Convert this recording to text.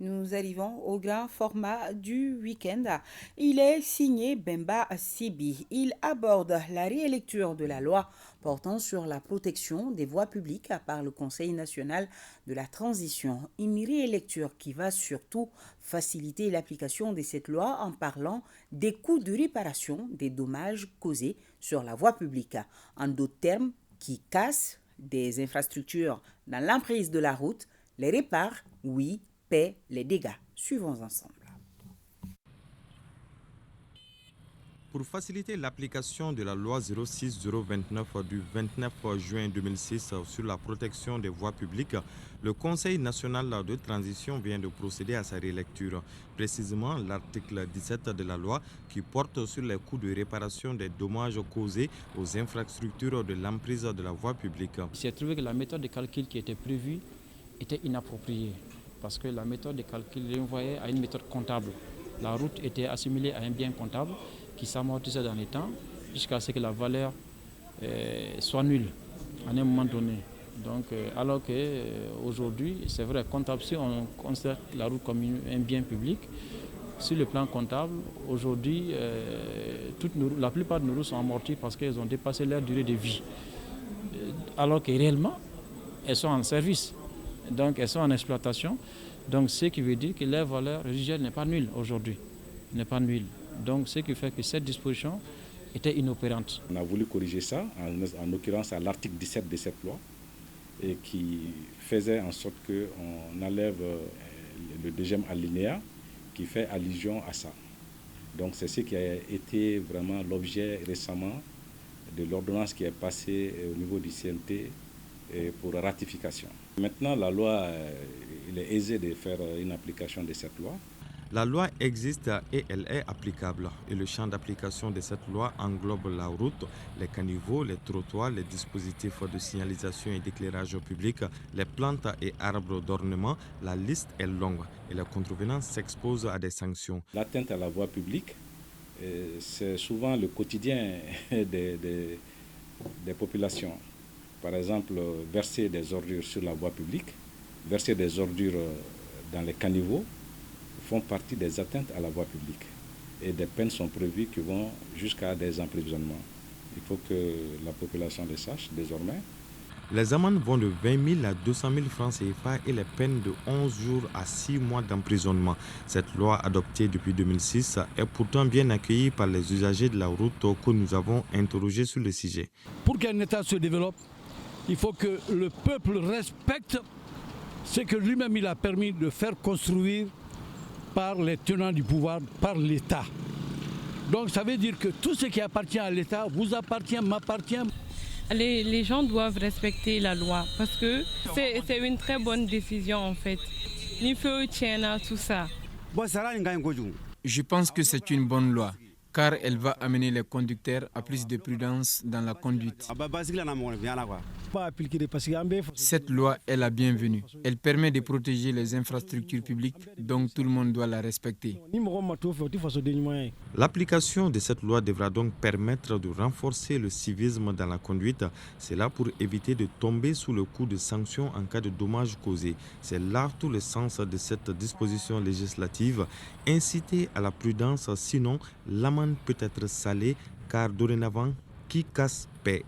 Nous arrivons au grand format du week-end. Il est signé Bemba Sibi. Il aborde la réélecture de la loi portant sur la protection des voies publiques par le Conseil national de la transition. Une réélecture qui va surtout faciliter l'application de cette loi en parlant des coûts de réparation des dommages causés sur la voie publique. En d'autres termes, qui casse des infrastructures dans l'emprise de la route, les répare, oui, paie les dégâts. Suivons ensemble. Pour faciliter l'application de la loi 06029 du 29 juin 2006 sur la protection des voies publiques, le Conseil national de transition vient de procéder à sa rélecture. Précisément, l'article 17 de la loi qui porte sur les coûts de réparation des dommages causés aux infrastructures de l'emprise de la voie publique. J'ai trouvé que la méthode de calcul qui était prévue était inappropriée parce que la méthode de calcul renvoyait à une méthode comptable. La route était assimilée à un bien comptable qui s'amortissait dans le temps jusqu'à ce que la valeur soit nulle à un moment donné. Donc, alors qu'aujourd'hui, c'est vrai, comptable, si on considère la route comme un bien public, sur le plan comptable, aujourd'hui, la plupart de nos routes sont amorties parce qu'elles ont dépassé leur durée de vie. Alors que réellement, elles sont en service, donc elles sont en exploitation. Donc, ce qui veut dire que leur valeur résiduelle n'est pas nulle aujourd'hui, n'est pas nulle. Donc, ce qui fait que cette disposition était inopérante. On a voulu corriger ça, en l'occurrence à l'article 17 de cette loi, et qui faisait en sorte qu'on enlève le deuxième alinéa qui fait allusion à ça. Donc, c'est ce qui a été vraiment l'objet récemment de l'ordonnance qui est passée au niveau du CNT pour ratification. Maintenant, la loi, il est aisé de faire une application de cette loi. La loi existe et elle est applicable. Et le champ d'application de cette loi englobe la route, les caniveaux, les trottoirs, les dispositifs de signalisation et d'éclairage public, les plantes et arbres d'ornement. La liste est longue et les contrevenants s'exposent à des sanctions. L'atteinte à la voie publique, c'est souvent le quotidien des populations. Par exemple, verser des ordures sur la voie publique, verser des ordures dans les caniveaux, font partie des atteintes à la voie publique. Et des peines sont prévues qui vont jusqu'à des emprisonnements. Il faut que la population le sache désormais. Les amendes vont de 20 000 à 200 000 francs CFA et les peines de 11 jours à 6 mois d'emprisonnement. Cette loi adoptée depuis 2006 est pourtant bien accueillie par les usagers de la route que nous avons interrogés sur le sujet. Pour qu'un État se développe, il faut que le peuple respecte ce que lui-même il a permis de faire construire par les tenants du pouvoir, par l'État. Donc ça veut dire que tout ce qui appartient à l'État vous appartient, m'appartient. Les gens doivent respecter la loi parce que c'est une très bonne décision en fait. Il faut tenir tout ça. Je pense que c'est une bonne loi, car elle va amener les conducteurs à plus de prudence dans la conduite. Cette loi est la bienvenue. Elle permet de protéger les infrastructures publiques, donc tout le monde doit la respecter. L'application de cette loi devra donc permettre de renforcer le civisme dans la conduite. C'est là pour éviter de tomber sous le coup de sanctions en cas de dommages causés. C'est là tout le sens de cette disposition législative. Inciter à la prudence, sinon l'amende peut être salée, car dorénavant, qui casse paie.